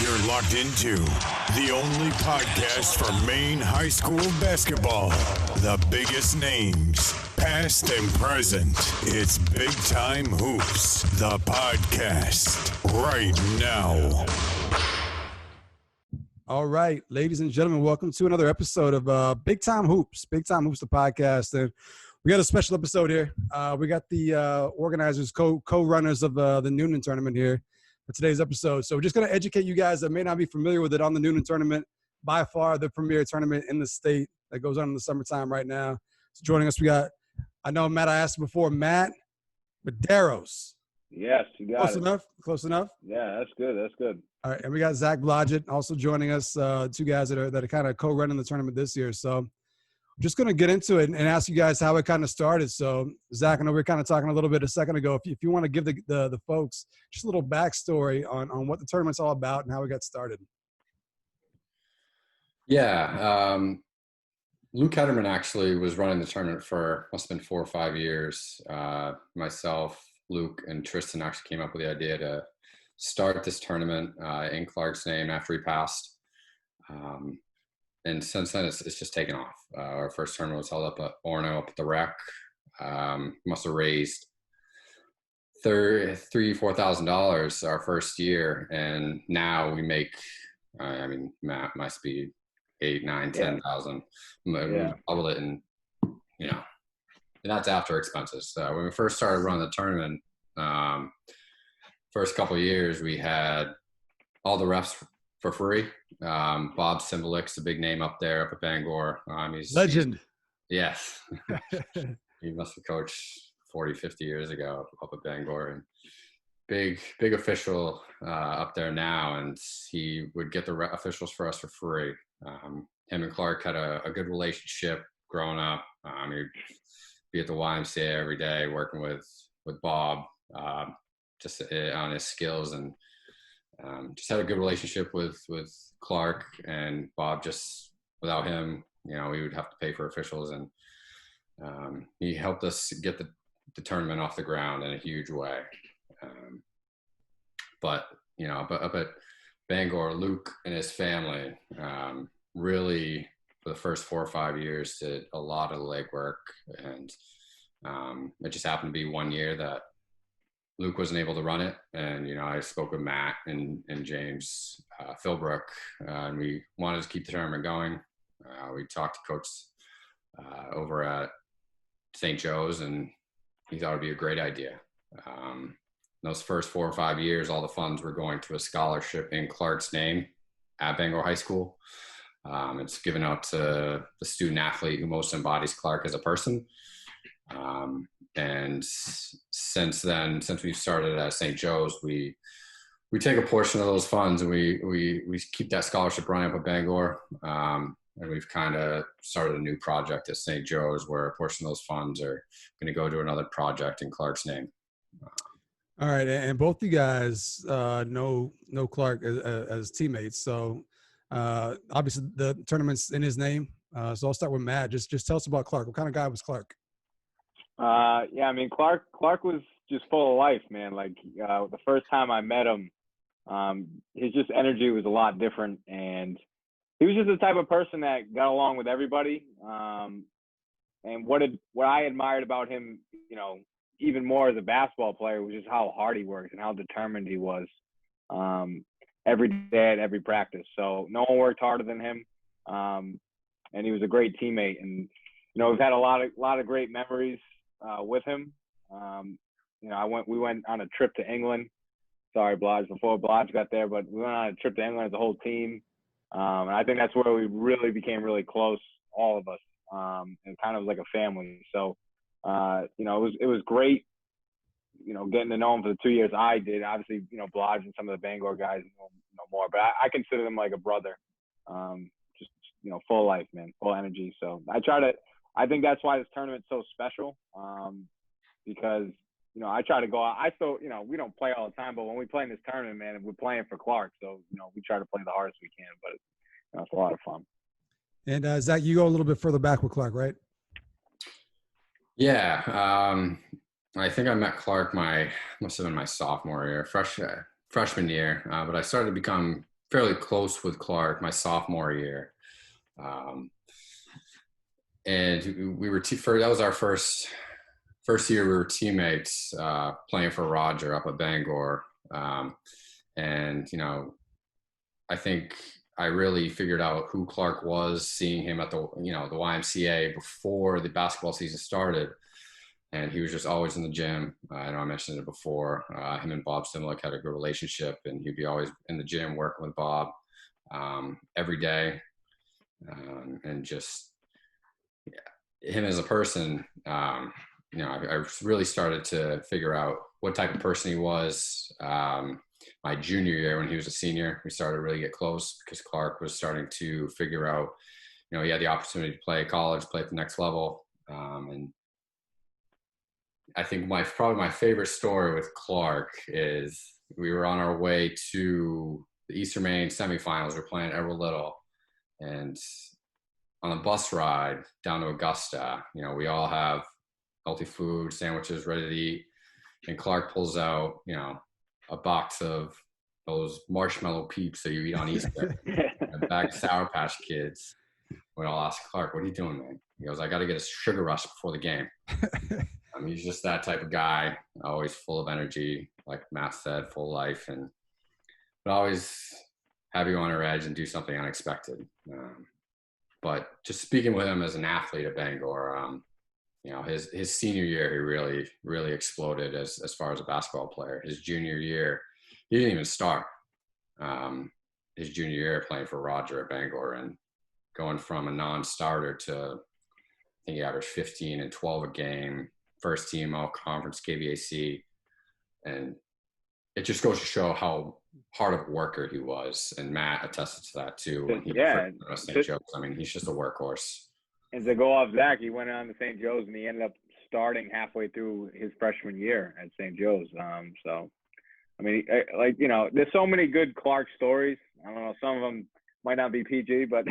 You're locked into the only podcast for Maine high school basketball. The biggest names, past and present. It's Big Time Hoops, the podcast, right now. All right, ladies and gentlemen, welcome to another episode of Big Time Hoops, the podcast. And we got a special episode here. We got the organizers, co-runners of the Noonan tournament here for today's episode. So we're just going to educate you guys that may not be familiar with it on the Noonan tournament. By far the premier tournament in the state that goes on in the summertime right now. So joining us, we got, I know Matt, I asked before, Matt Medeiros. Yes, you got it. Close enough? Yeah, that's good. All right, and we got Zach Blodgett also joining us, two guys that are kind of co-running the tournament this year. So I'm just going to get into it and ask you guys how it kind of started. So, Zach, I know we were kind of talking a little bit a second ago. If you want to give the folks just a little backstory on what the tournament's all about and how it got started. Yeah, Luke Hederman actually was running the tournament for must have been 4 or 5 years. Myself, Luke, and Tristan actually came up with the idea to start this tournament in Clark's name after he passed. And since then, it's just taken off. Our first tournament was held up at Orno, up at the Rec. Must have raised $4,000 our first year, and now we make. Matt must be 8, 9, 10,000. Yeah. Doubled it, and and that's after expenses. So when we first started running the tournament, first couple of years we had all the refs for free. Bob Simbalik's a big name up there up at Bangor. He's legend. Yes. He must have coached 40, 50 years ago up at Bangor, and big official up there now. And he would get the officials for us for free. Him and Clark had a good relationship growing up. He'd be at the YMCA every day working with Bob, just on his skills, and just had a good relationship with Clark and Bob. Just without him, we would have to pay for officials, and he helped us get the tournament off the ground in a huge way. But up at Bangor, Luke and his family really, for the first 4 or 5 years, did a lot of the legwork, and it just happened to be one year that Luke wasn't able to run it, and I spoke with Matt and James Philbrook, and we wanted to keep the tournament going. We talked to Coach over at St. Joe's, and he thought it'd be a great idea. Those first 4 or 5 years, all the funds were going to a scholarship in Clark's name at Bangor High School. It's given out to the student athlete who most embodies Clark as a person. And since then, since we've started at St. Joe's, we take a portion of those funds and we keep that scholarship running up at Bangor. And we've kind of started a new project at St. Joe's where a portion of those funds are going to go to another project in Clark's name. All right, and both you guys know Clark as teammates. So obviously the tournament's in his name. So I'll start with Matt. Just tell us about Clark. What kind of guy was Clark? Clark was just full of life, man. Like the first time I met him, his just energy was a lot different, and he was just the type of person that got along with everybody. And what I admired about him, even more as a basketball player, was just how hard he worked and how determined he was every day at every practice. So no one worked harder than him, and he was a great teammate. And we've had a lot of great memories with him. We went on a trip to England. Sorry, Blodge, before Blodge got there, but we went on a trip to England as a whole team. And I think that's where we really became really close, all of us, and kind of like a family. So, it was great, getting to know him for the 2 years I did. Obviously, Blodge and some of the Bangor guys know more, but I consider them like a brother. Just, full life, man, full energy. So I think that's why this tournament's so special, because, I try to go out. I still, we don't play all the time, but when we play in this tournament, man, we're playing for Clark. So, we try to play the hardest we can, but it's a lot of fun. And Zach, you go a little bit further back with Clark, right? Yeah. I think I met Clark must have been my sophomore year, freshman year. But I started to become fairly close with Clark my sophomore year. And we were that was our first year we were teammates playing for Roger up at Bangor. And, I think I really figured out who Clark was, seeing him at the YMCA before the basketball season started. And he was just always in the gym. I know I mentioned it before. Him and Bob Simlick had a good relationship, and he'd be always in the gym working with Bob every day. And just him as a person, I really started to figure out what type of person he was. My junior year, when he was a senior, we started to really get close because Clark was starting to figure out, he had the opportunity to play college, play at the next level. And I think probably my favorite story with Clark is we were on our way to the Eastern Maine semifinals. We're playing Everett Little, and on the bus ride down to Augusta, we all have healthy food, sandwiches ready to eat. And Clark pulls out, a box of those marshmallow peeps that you eat on Easter, a bag of Sour Patch Kids. We all ask Clark, "What are you doing, man?" He goes, "I got to get a sugar rush before the game." He's just that type of guy, always full of energy, like Matt said, full of life, but always have you on your edge and do something unexpected. But just speaking with him as an athlete at Bangor, his senior year, he really, really exploded as far as a basketball player. His junior year, he didn't even start. His junior year playing for Roger at Bangor and going from a non-starter to, I think he averaged 15 and 12 a game, first team all conference KVAC. And it just goes to show how hard of a worker he was. And Matt attested to that too. When he was St. Joe's. He's just a workhorse. And to go off Zach, he went on to St. Joe's and he ended up starting halfway through his freshman year at St. Joe's. There's so many good Clark stories. I don't know, some of them might not be PG, but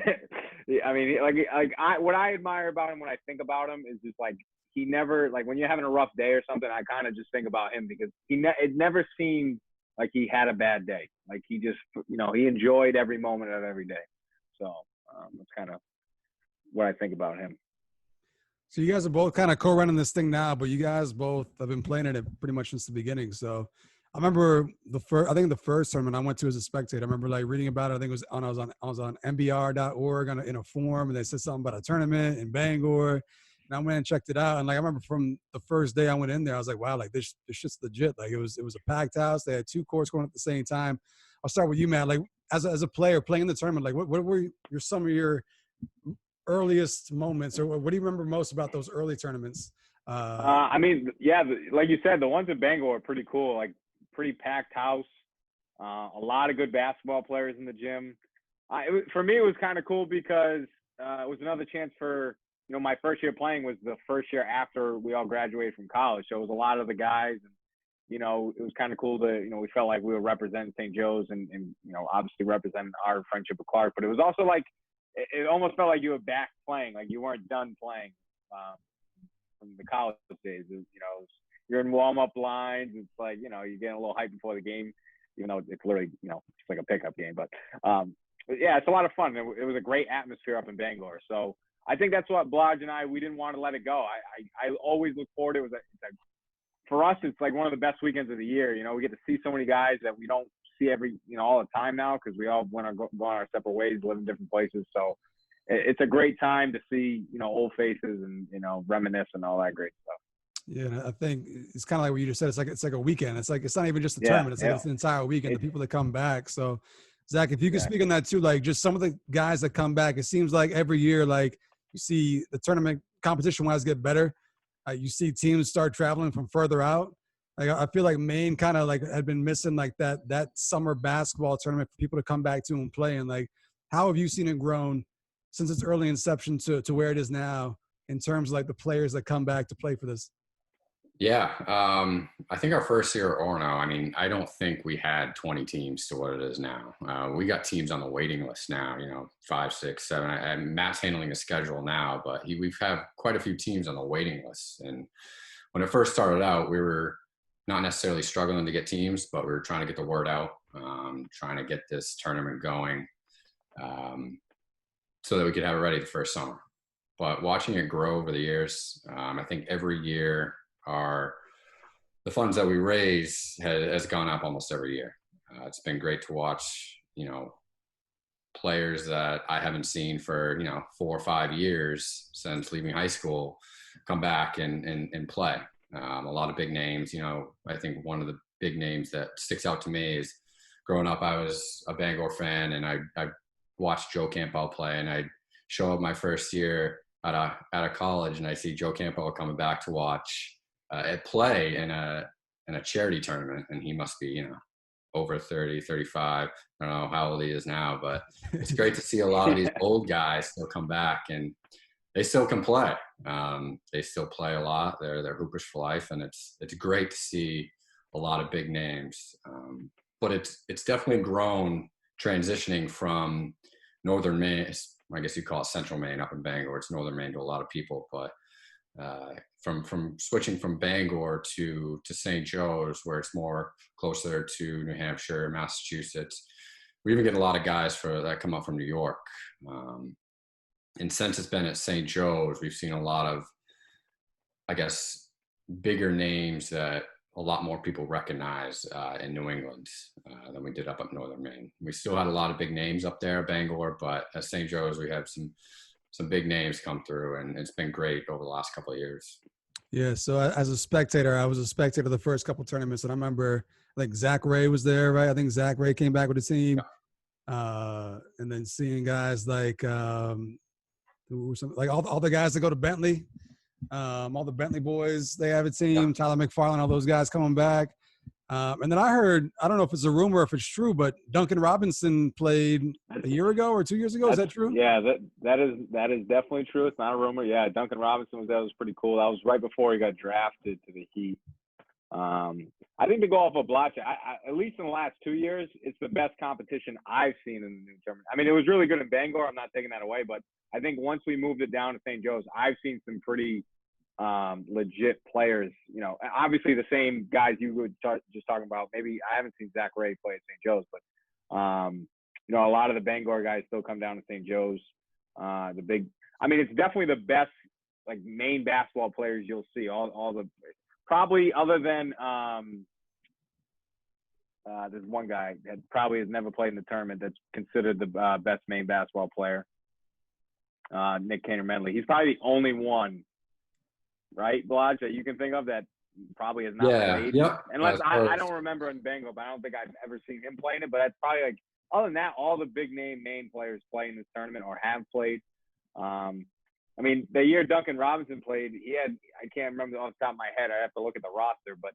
what I admire about him when I think about him is just like he never, like when you're having a rough day or something, I kind of just think about him because it never seemed like he had a bad day. Like he just, he enjoyed every moment of every day. So that's kind of what I think about him. So you guys are both kind of co-running this thing now, but you guys both have been playing it pretty much since the beginning. So I remember the first tournament I went to as a spectator. I remember like reading about it. I think it was I was on NBR.org in a forum, and they said something about a tournament in Bangor. And I went and checked it out. And like I remember from the first day I went in there, I was like, wow, like this shit's legit. Like it was a packed house. They had two courts going at the same time. I'll start with you, Matt. Like as a player playing in the tournament, like what were some of your earliest moments, or what do you remember most about those early tournaments? Like you said, the ones at Bangor are pretty cool. Like pretty packed house, a lot of good basketball players in the gym. For me, it was kind of cool because it was another chance for, my first year playing was the first year after we all graduated from college. So it was a lot of the guys, and, it was kind of cool to, we felt like we were representing St. Joe's and obviously representing our friendship with Clark. But it was also like, it almost felt like you were back playing, like you weren't done playing from the college days. You're in warm-up lines. It's like, you're getting a little hype before the game, even though it's literally, it's like a pickup game. But yeah, it's a lot of fun. It was a great atmosphere up in Bangor. So I think that's what Blodge and we didn't want to let it go. I always look forward to it. For us, it's like one of the best weekends of the year. We get to see so many guys that we don't see all the time now because we all go on our separate ways, live in different places. So it's a great time to see, old faces and, reminisce and all that great stuff. Yeah, I think it's kind of like what you just said. It's like a weekend. It's not even just a tournament. It's like it's an entire weekend. The people that come back. So, Zach, if you could speak on that too, like just some of the guys that come back. It seems like every year, like you see the tournament competition-wise get better. You see teams start traveling from further out. Like I feel like Maine kind of like had been missing like that summer basketball tournament for people to come back to and play. And like, how have you seen it grown since its early inception to where it is now in terms of like the players that come back to play for this? Yeah. I think our first year at Orono, I don't think we had 20 teams to what it is now. We got teams on the waiting list now, 5, 6, 7. Matt's handling the schedule now, but we've had quite a few teams on the waiting list. And when it first started out, we were not necessarily struggling to get teams, but we were trying to get the word out. trying to get this tournament going so that we could have it ready the first summer. But watching it grow over the years, I think every year the funds that we raise has gone up almost every year. It's been great to watch, players that I haven't seen for, 4 or 5 years since leaving high school come back and play. A lot of big names. I think one of the big names that sticks out to me is growing up, I was a Bangor fan, and I watched Joe Campbell play, and I'd show up my first year at a college, and I see Joe Campbell coming back to watch play in a charity tournament, and he must be, over 30, 35. I don't know how old he is now, but it's great to see a lot of these old guys still come back, and they still can play. They still play a lot. They're hoopers for life, and it's great to see a lot of big names. But it's definitely grown transitioning from Northern Maine. I guess you call it Central Maine up in Bangor. It's Northern Maine to a lot of people, but from switching from Bangor to St. Joe's, where it's more closer to New Hampshire, Massachusetts. We even get a lot of guys that come up from New York. And since it's been at St. Joe's, we've seen a lot of, I guess, bigger names that a lot more people recognize in New England than we did up Northern Maine. We still had a lot of big names up there, Bangor, but at St. Joe's, we have some big names come through, and it's been great over the last couple of years. Yeah, so as a spectator, I was a spectator the first couple tournaments, and I remember like Zach Ray was there, right? I think Zach Ray came back with the team, and then seeing guys like all the guys that go to Bentley, all the Bentley boys, they have a team. Tyler McFarland, all those guys coming back. And then I heard, I don't know if it's a rumor or if it's true, but Duncan Robinson played a year ago or 2 years ago. Is that true? Yeah, that is definitely true. It's not a rumor. Yeah, Duncan Robinson was there. It was pretty cool. That was right before he got drafted to the Heat. I think to go off of Blotcha, at least in the last 2 years, it's the best competition I've seen in the new tournament. I mean, it was really good in Bangor. I'm not taking that away, but I think once we moved it down to St. Joe's, I've seen some pretty legit players. Obviously the same guys you were just talking about. Maybe I haven't seen Zach Ray play at St. Joe's, but a lot of the Bangor guys still come down to St. Joe's. It's definitely the best like Maine basketball players you'll see. All the probably other than there's one guy that probably has never played in the tournament that's considered the best Maine basketball player. Nick Kaner-Medley. He's probably the only one, right, Blodge, that you can think of that probably has not played. Yep. Unless I don't remember in Bangor, but I don't think I've ever seen him playing it. But that's probably like, other than that, all the big name Maine players play in this tournament or have played. The year Duncan Robinson played, I can't remember off the top of my head. I have to look at the roster, but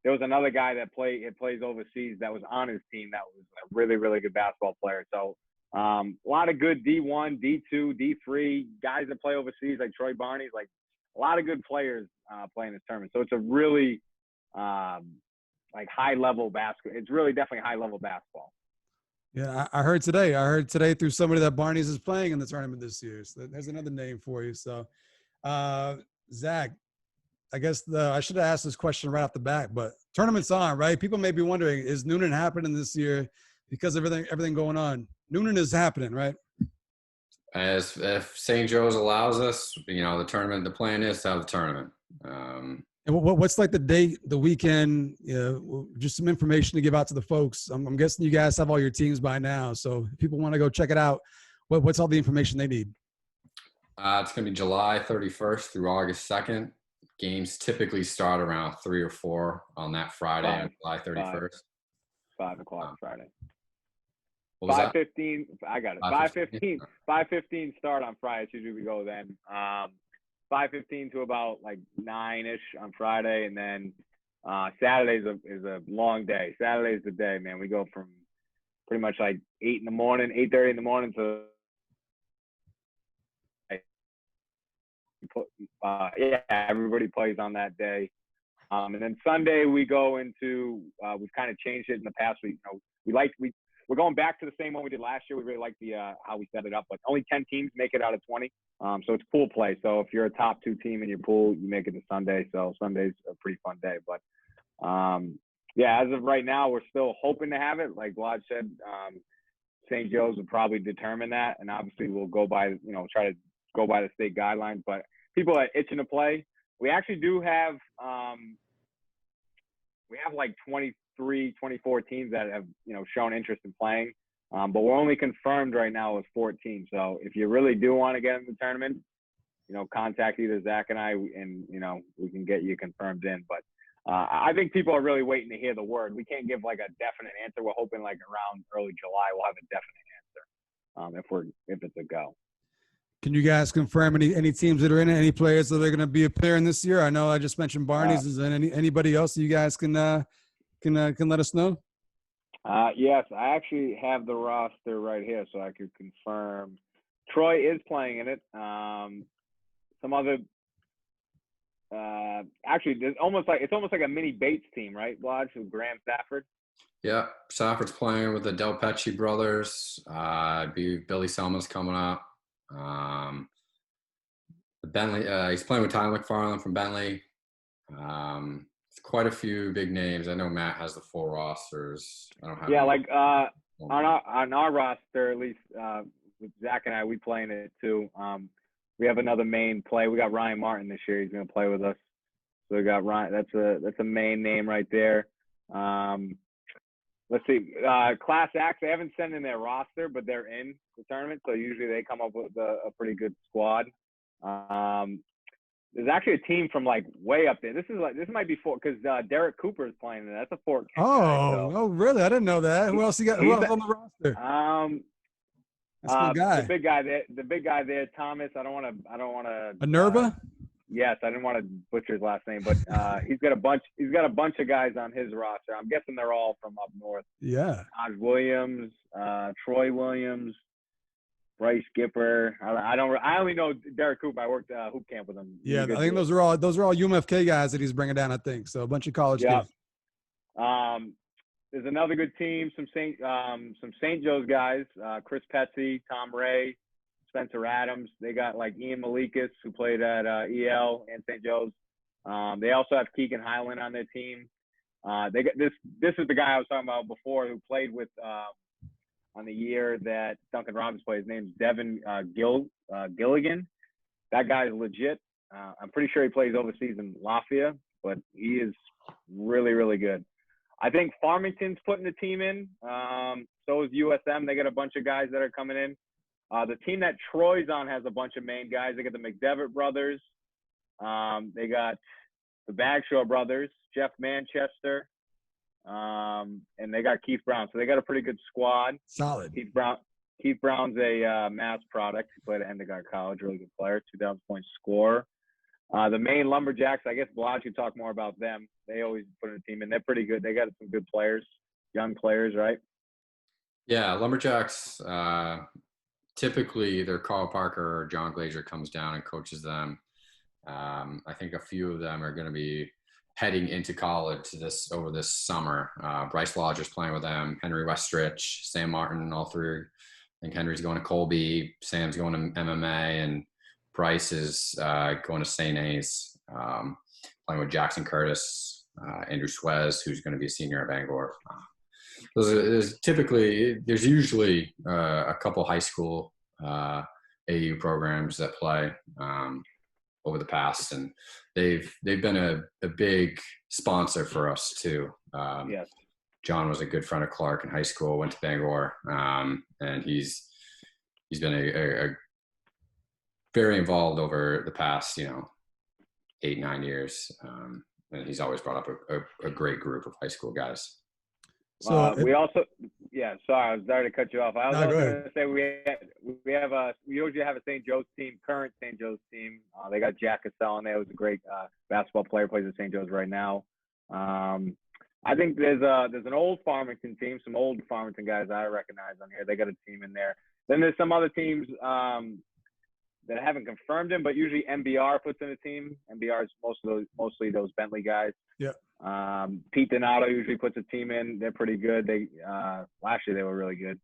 there was another guy that plays overseas that was on his team that was a really, really good basketball player. So a lot of good D1, D2, D3 guys that play overseas, like Troy Barney's, like a lot of good players playing this tournament. So it's a really high level basketball. It's really definitely high level basketball. Yeah, I heard today through somebody that Barney's is playing in the tournament this year. So there's another name for you. So, Zach, I guess I should have asked this question right off the bat, but tournament's on, right? People may be wondering, is Noonan happening this year because of everything going on? Noonan is happening, right? If St. Joe's allows us, the tournament, the plan is to have the tournament. And what's like the date, the weekend, just some information to give out to the folks. I'm guessing you guys have all your teams by now. So if people want to go check it out, what's all the information they need? It's going to be July 31st through August 2nd. Games typically start around 3 or 4 on that Friday, July 31st. 5 o'clock Friday. 5:15. I got it. 5:15 start on Friday. It's usually we go then. 5:15 to about like 9-ish on Friday, and then Saturday is a long day. Saturday's the day, man. We go from pretty much like 8:30 in the morning to everybody plays on that day. And then Sunday we go into we've kind of changed it in the past week. We're going back to the same one we did last year. We really like the how we set it up, but only 10 teams make it out of 20. So it's pool play. So if you're a top 2 team in your pool, you make it to Sunday. So Sunday's a pretty fun day. But Yeah, as of right now, we're still hoping to have it. Like Lodge said, St. Joe's would probably determine that, and obviously we'll go by, try to go by the state guidelines. But people are itching to play. We actually do have, we have like 23, 24 teams that have, shown interest in playing. But we're only confirmed right now with 14. So if you really do want to get in the tournament, contact either Zach and I, and, we can get you confirmed in. But I think people are really waiting to hear the word. We can't give like a definite answer. We're hoping like around early July we'll have a definite answer if it's a go. Can you guys confirm any teams that are in it? Any players that are going to be appearing this year? I know I just mentioned Barney's. Is there anybody else that you guys can let us know? Yes, I actually have the roster right here, so I could confirm. Troy is playing in it. Some other. Actually, it's almost like a mini Bates team, right, Lodge, with Graham Stafford? Yeah, Stafford's playing with the Del Pecci brothers. Billy Selma's coming up. Bentley, he's playing with Ty McFarland from Bentley. Quite a few big names. I know Matt has the full rosters. I don't have. Yeah, like on our roster, at least with Zach and I, we play in it too. We have another main play. We got Ryan Martin this year. He's going to play with us. So we got Ryan. That's a main name right there. Let's see. Class Acts, they haven't sent in their roster, but they're in the tournament. So usually they come up with a pretty good squad. There's actually a team from like way up there. This might be because Derek Cooper is playing in it. That's a Fort Kent guy, so. Oh, really? I didn't know that. Who else you got? Who else on the roster? That's my guy. The big guy there, Thomas. I don't want to. Minerva? Yes, I didn't want to butcher his last name, but he's got a bunch of guys on his roster. I'm guessing they're all from up north. Yeah. Todd Williams, Troy Williams, Bryce Skipper. I only know Derek Cooper. I worked hoop camp with him. Yeah, I think those are all UMFK guys that he's bringing down. I think so. A bunch of college kids. There's another good team. Some St. Joe's guys. Chris Petsy, Tom Ray, Spencer Adams. They got like Ian Malikas, who played at EL and St. Joe's. They also have Keegan Highland on their team. They got this. This is the guy I was talking about before, who played with on the year that Duncan Robinson played. His name's Devin Gilligan. That guy's legit. I'm pretty sure he plays overseas in Latvia, but he is really, really good. I think Farmington's putting the team in. So is USM. They got a bunch of guys that are coming in. The team that Troy's on has a bunch of main guys. They got the McDevitt brothers. They got the Bagshaw brothers, Jeff Manchester, and they got Keith Brown. So they got a pretty good squad. Solid. Keith Brown's a Mass product. He played at Endicott College, really good player, 2,000 point scorer. The Maine Lumberjacks, I guess Blodge could talk more about them. They always put in a team in. They're pretty good. They got some good players, young players, right? Yeah, Lumberjacks, typically either Carl Parker or John Glazier comes down and coaches them. I think a few of them are going to be heading into college over this summer. Bryce Lodge is playing with them, Henry Westrich, Sam Martin, all three. I think Henry's going to Colby, Sam's going to MMA, and Bryce is going to St. A's, playing with Jackson Curtis, Andrew Suez, who's going to be a senior at Bangor. There's usually a couple high school AU programs that play over the past, and they've been a big sponsor for us too. Yes. John was a good friend of Clark in high school, went to Bangor, and he's been a very involved over the past 8-9 years, and he's always brought up a great group of high school guys. So we also, sorry, I was sorry to cut you off. I was also going to say we usually have a St. Joe's team, current St. Joe's team. They got Jack Cassell in there, who's a great basketball player, plays at St. Joe's right now. I think there's an old Farmington team, some old Farmington guys I recognize on here. They got a team in there. Then there's some other teams that I haven't confirmed in, but usually MBR puts in a team. MBR is mostly those Bentley guys. Yeah. Pete Donato usually puts a team in. They're pretty good. Last year they were really good,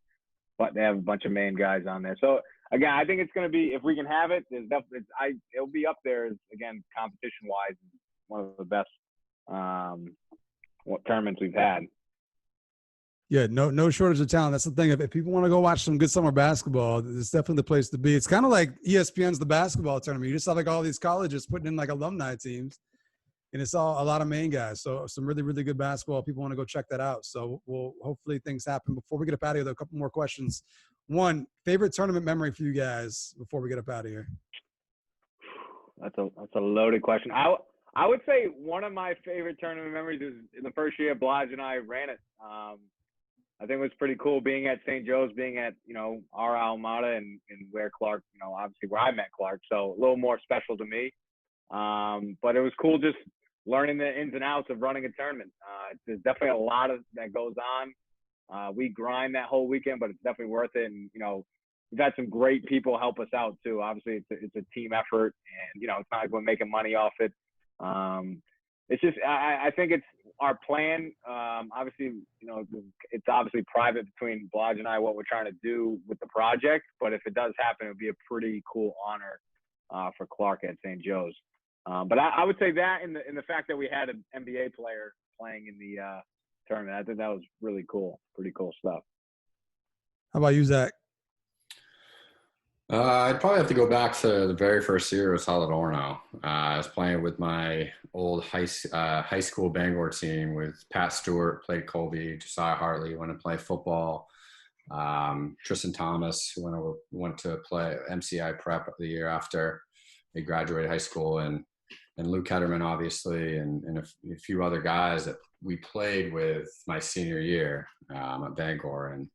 but they have a bunch of main guys on there. So again, I think it's going to be, if we can have it, it'll be up there as, again, competition wise, one of the best what tournaments we've had. Yeah, no shortage of talent. That's the thing. If people want to go watch some good summer basketball, it's definitely the place to be. It's kind of like ESPN's the basketball tournament. You just have like all these colleges putting in like alumni teams, and it's all a lot of main guys. So some really, really good basketball. People want to go check that out. So we'll hopefully things happen. Before we get up out of here, though, a couple more questions. One, favorite tournament memory for you guys before we get up out of here? That's a loaded question. I would say one of my favorite tournament memories is in the first year Blige and I ran it. I think it was pretty cool being at St. Joe's, being at, our alma mater and where Clark, obviously where I met Clark. So a little more special to me. But it was cool just learning the ins and outs of running a tournament. There's definitely a lot of that goes on. We grind that whole weekend, but it's definitely worth it. And, we've had some great people help us out too. Obviously it's a team effort, and, it's not like we're making money off it. It's just, I think it's our plan. Obviously, it's obviously private between Blige and I, what we're trying to do with the project. But if it does happen, it would be a pretty cool honor for Clark at St. Joe's. But I would say that in the fact that we had an NBA player playing in the tournament, I think that was really cool. Pretty cool stuff. How about you, Zach? I'd probably have to go back to the very first year with Saladorno. I was playing with my old high school Bangor team with Pat Stewart, played Colby, Josiah Hartley, went to play football. Tristan Thomas, who went to play MCI prep the year after he graduated high school, and Luke Ketterman, obviously, and a few other guys that we played with my senior year at Bangor. And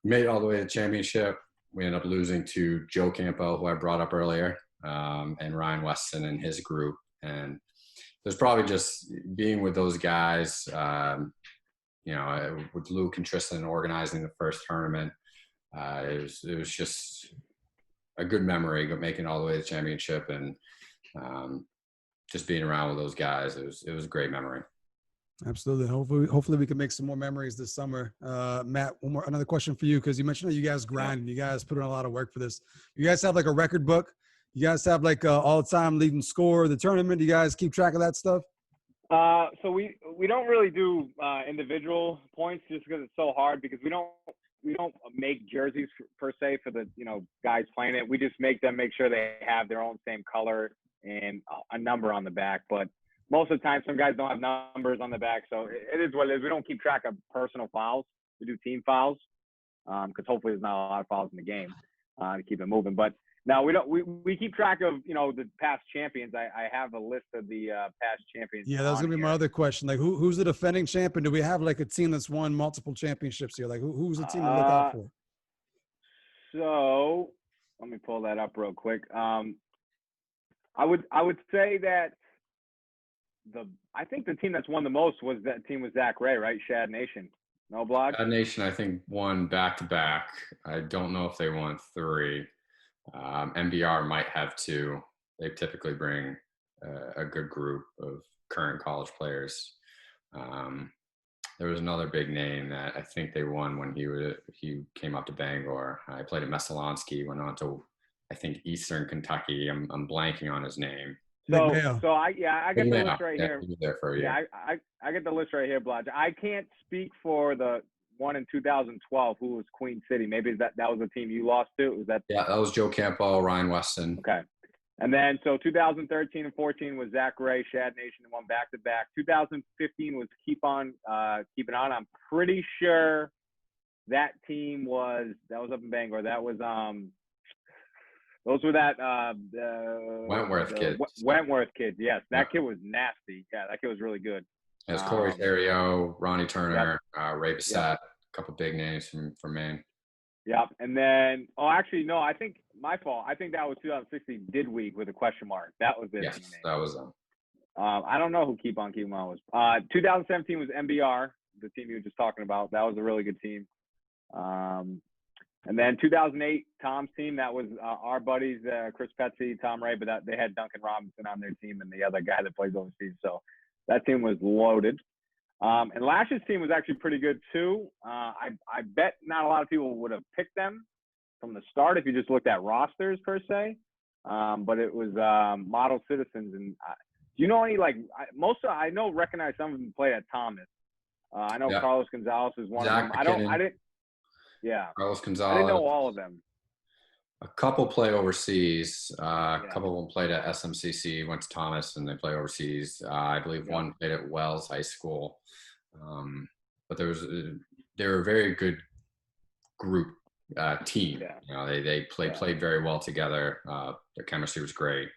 we made it all the way to the championship. We ended up losing to Joe Campo, who I brought up earlier, and Ryan Weston and his group. And there's probably just being with those guys, with Luke and Tristan organizing the first tournament. It was just a good memory, making it all the way to the championship, and just being around with those guys. It was a great memory. Absolutely. Hopefully we can make some more memories this summer. Matt, another question for you, because you mentioned that you guys grind and you guys put in a lot of work for this. You guys have like a record book? You guys have like all-time leading scorer of the tournament? Do you guys keep track of that stuff? So we don't really do individual points just because it's so hard, because we don't make jerseys per se for the guys playing it. We just make sure they have their own same color and a number on the back. But most of the time, some guys don't have numbers on the back, so it is what it is. We don't keep track of personal fouls. We do team fouls, because hopefully there's not a lot of fouls in the game to keep it moving. But no, we don't. We keep track of the past champions. I have a list of the past champions. Yeah, that was gonna be my other question. Like, who's the defending champion? Do we have like a team that's won multiple championships here? Like, who's the team to look out for? So let me pull that up real quick. I would say that I think the team that's won the most was Zach Ray, right? Shad Nation. No, Blige? Shad Nation, I think, won back-to-back. I don't know if they won 3. MBR might have 2. They typically bring a good group of current college players. There was another big name that I think they won when he came up to Bangor. I played at Messalonsky, went on to, I think, Eastern Kentucky. I'm blanking on his name. So I get the list right here. I get the list right here, Blige. I can't speak for the one in 2012 who was Queen City. Maybe that was the team you lost to. Was that? Yeah, that was Joe Campo, Ryan Weston. Okay. And then, so 2013 and 14 was Zach Ray, Shad Nation, and won back-to-back. 2015 was Keep On. I'm pretty sure that team was up in Bangor. That was those were Wentworth kids. Wentworth kids, yes. That kid was nasty. Yeah, that kid was really good. There's Corey Theriot, Ronnie Turner, Ray Bissett, a couple big names from Maine. Yep. And then, I think my fault. I think that was 2016 Didweek with a question mark. That was it. Yes, that was them. I don't know who Keep On Keep On was. 2017 was MBR, the team you were just talking about. That was a really good team. And then 2008, Tom's team, that was our buddies, Chris Petsy, Tom Ray, but they had Duncan Robinson on their team and the other guy that plays overseas. So that team was loaded. And last year's team was actually pretty good too. I bet not a lot of people would have picked them from the start if you just looked at rosters per se. But it was Model Citizens. And do you know any, recognize some of them played at Thomas. I know Carlos Gonzalez is one Zach of them. McKinnon. I Carlos didn't Gonzalez. know all of them. A couple play overseas. A couple of them played at SMCC, went to Thomas, and they play overseas. I believe one played at Wells High School. But they were a very good group team. Yeah. You know, they played very well together. Their chemistry was great.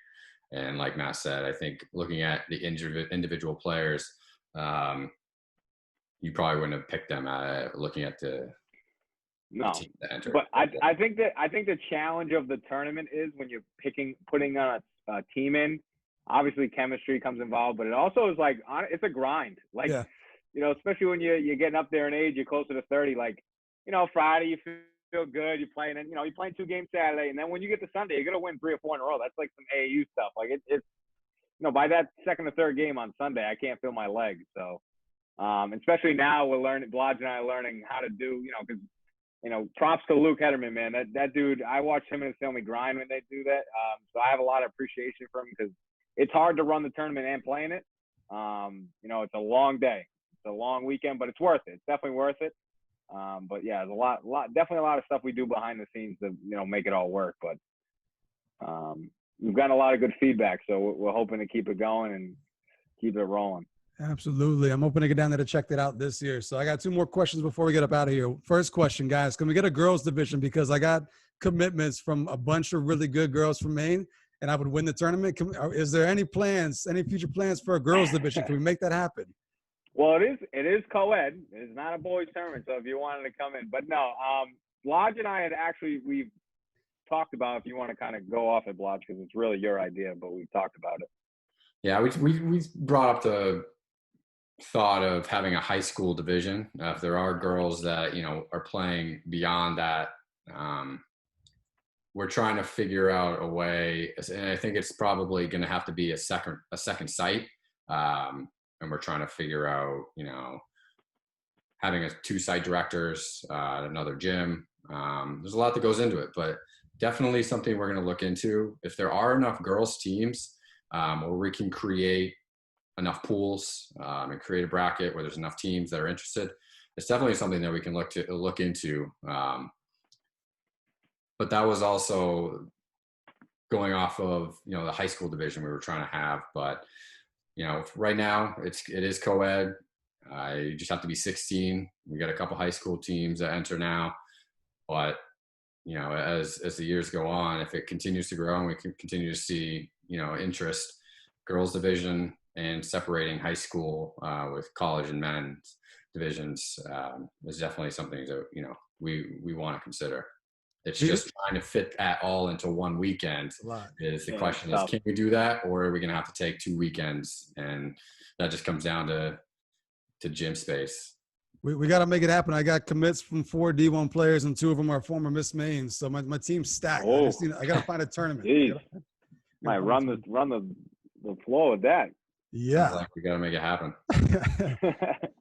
And like Matt said, I think looking at the individual players, you probably wouldn't have picked them looking at the team that entered. But I think the challenge of the tournament is when you're putting a team in. Obviously, chemistry comes involved, but it also is like it's a grind. Like, you know, especially when you're getting up there in age, you're closer to 30. Like, you know, Friday you feel good, you're playing, and you know, you're playing 2 games Saturday, and then when you get to Sunday, you're gonna win 3 or 4 in a row. That's like some AAU stuff. Like it's you know, by that second or third game on Sunday, I can't feel my legs. So, especially now we're learning. Blodge and I are learning how to do, you know, because you know, props to Luke Hederman, man. That dude, I watch him and his family grind when they do that. So I have a lot of appreciation for him because it's hard to run the tournament and play in it. You know, it's a long day, it's a long weekend, but it's worth it. It's definitely worth it. But yeah, there's definitely a lot of stuff we do behind the scenes to, you know, make it all work. But we've gotten a lot of good feedback, so we're hoping to keep it going and keep it rolling. Absolutely. I'm hoping to get down there to check that out this year. So I got 2 more questions before we get up out of here. First question, guys, can we get a girls division? Because I got commitments from a bunch of really good girls from Maine, and I would win the tournament. Is there any future plans for a girls division? Can we make that happen? Well, it is co-ed. It's not a boys tournament, so if you wanted to come in. But no, Lodge and I we've talked about, if you want to kind of go off at Lodge, because it's really your idea, but we've talked about it. Yeah, we brought up the thought of having a high school division. If there are girls that, you know, are playing beyond that, we're trying to figure out a way, and I think it's probably going to have to be a second site. And we're trying to figure out, you know, having 2 site directors at another gym. There's a lot that goes into it, but definitely something we're going to look into. If there are enough girls teams where we can create enough pools and create a bracket where there's enough teams that are interested, it's definitely something that we can look into. But that was also going off of, you know, the high school division we were trying to have. But, you know, right now it is co-ed. You just have to be 16. We got a couple high school teams that enter now. But, you know, as the years go on, if it continues to grow and we can continue to see, you know, interest, girls division and separating high school with college and men's divisions is definitely something that, you know, we want to consider. It's just trying to fit that all into one weekend is the question is, can we do that? Or are we going to have to take 2 weekends? And that just comes down to gym space. We got to make it happen. I got commits from 4 D1 players, and 2 of them are former Miss Maine. So my team's stacked. Oh. I got to find a tournament. Might run the flow of that. Yeah. Like we got to make it happen.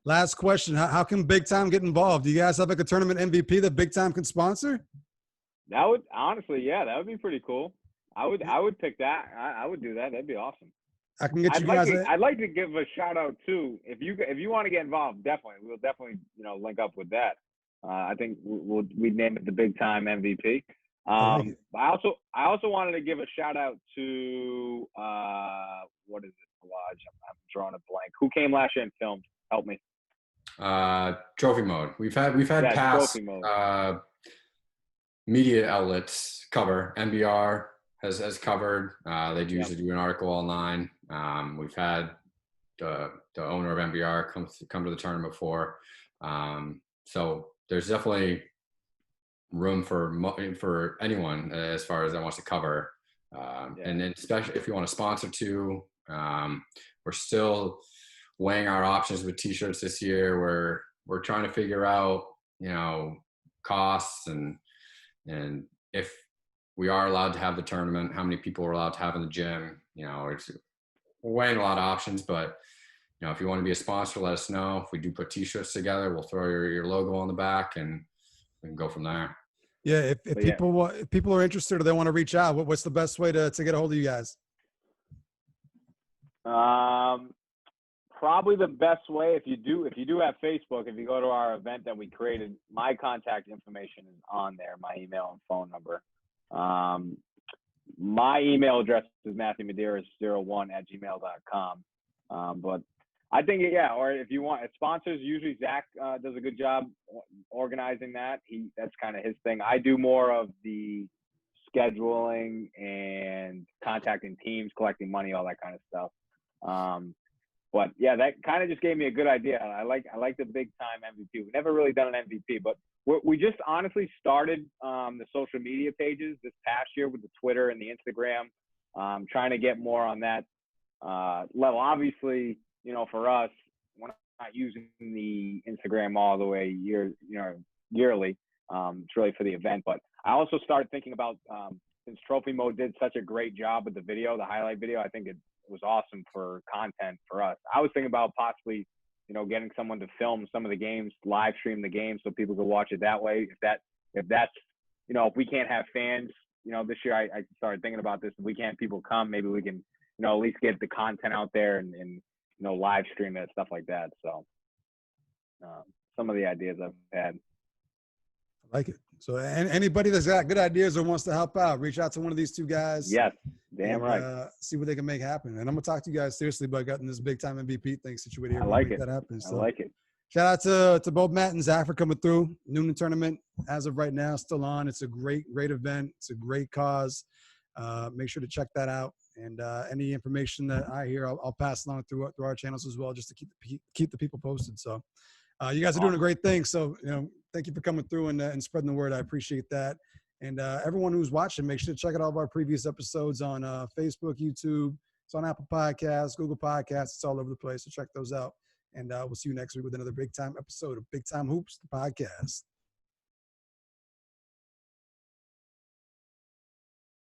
Last question. How can Big Time get involved? Do you guys have like a tournament MVP that Big Time can sponsor? That would honestly, yeah, that would be pretty cool. I would pick that. I would do that. That'd be awesome. I can get you guys. I'd like to give a shout out too. If you want to get involved, we'll definitely link up with that. I think we'd name it the Big Time MVP. I also wanted to give a shout out to what is it? Lodge. I'm drawing a blank. Who came last year and filmed? Help me. Trophy mode. We've had past media outlets cover. NBR has covered. They usually do an article online. We've had the owner of NBR come to the tournament before. So there's definitely room for anyone as far as that wants to cover. And then especially if you want to sponsor too, we're still weighing our options with t-shirts this year. We're trying to figure out, costs and if we are allowed to have the tournament, how many people we're allowed to have in the gym. We're weighing a lot of options, but if you want to be a sponsor, let us know. If we do put t-shirts together, we'll throw your logo on the back and we can go from there. Yeah. If people are interested or they want to reach out, what's the best way to get a hold of you guys? Probably the best way, if you do have Facebook, if you go to our event that we created, my contact information is on there, my email and phone number. My email address is matthewmedeiros01@gmail.com. But I think, or if you want sponsors, usually Zach does a good job organizing that. That's kind of his thing. I do more of the scheduling and contacting teams, collecting money, all that kind of stuff. But yeah, that kind of just gave me a good idea. I like the big time MVP. We've never really done an MVP, but we just honestly started the social media pages this past year with the Twitter and the Instagram, trying to get more on that level. Obviously, for us, we're not using the Instagram all the way yearly. It's really for the event. But I also started thinking about, since Trophy Mode did such a great job with the video, the highlight video, I think it was awesome for content for us. I was thinking about possibly, getting someone to film some of the games, live stream the game so people could watch it that way. If that's, if we can't have fans, this year I started thinking about this. If we can't people come, maybe we can, at least get the content out there and live stream it, stuff like that. So some of the ideas I've had. I like it. So anybody that's got good ideas or wants to help out, reach out to one of these two guys. Yes, damn right. See what they can make happen. And I'm going to talk to you guys seriously about getting this big time MVP thing situated here. I like it. That happen. So, I like it. Shout out to both Matt and Zach for coming through. Noonan tournament, as of right now, still on. It's a great event. It's a great cause. Make sure to check that out. And any information that I hear, I'll pass along through our channels as well, just to keep the people posted. So you guys are doing a great thing. So, thank you for coming through and spreading the word. I appreciate that. And everyone who's watching, make sure to check out all of our previous episodes on Facebook, YouTube. It's on Apple Podcasts, Google Podcasts. It's all over the place. So check those out. And we'll see you next week with another big time episode of Big Time Hoops, the podcast.